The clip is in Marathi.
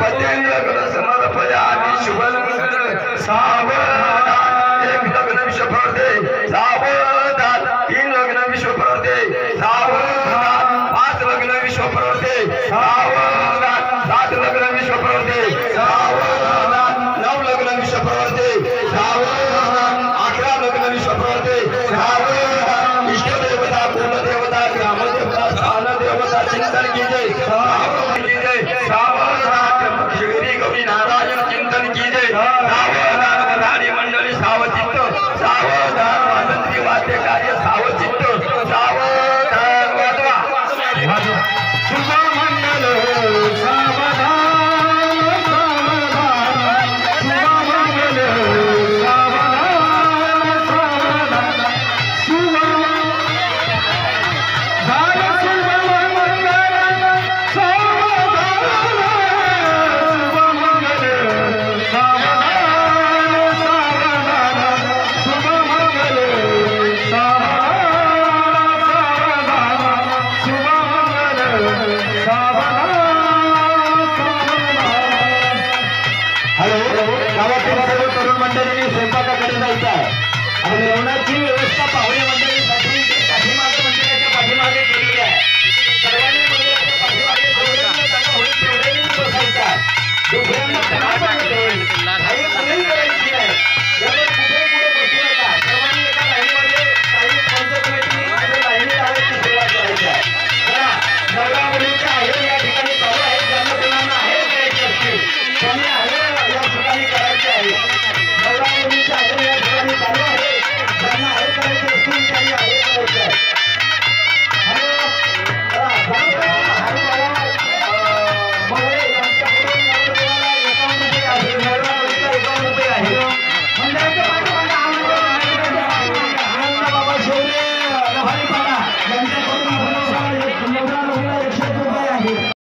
पतेंद्र लग्न समर्पयामि शुभलग्न सावधान एक लग्न विश्वफलते सावधान तीन लग्न विश्वफलते सावधान पाच लग्न विश्वफलते सावधान सात लग्न विश्वफलते सावधान नऊ लग्न विश्वफलते सावधान 11 लग्न विश्वफलते सावधान इष्ट देवता कुल देवता ग्राम देवता स्थान देवता चिंतन कीजिए सावधान श्री गौरी नारायण चिंतन कीजिए सावधान प्रधानी मंडली सावचित्त सावधान वादंती वाद्य कार्य सावचित्त सावधान वाजवा शुभ मंगल सावधान सावधान शुभ मंगल सावधान सावधान शुभ गावातील सर्व तरुण मंडळींनी स्वयंपाकाकडे जायचं आहे आणि जेवणाची व्यवस्था पाहुणे मंडळींसाठी पाठीमागे मंदिराच्या पाठीमागे केलेली आहे. सर्वांनी मंदिराच्या पाठीमागे बसायचं आहे. दुसऱ्यांना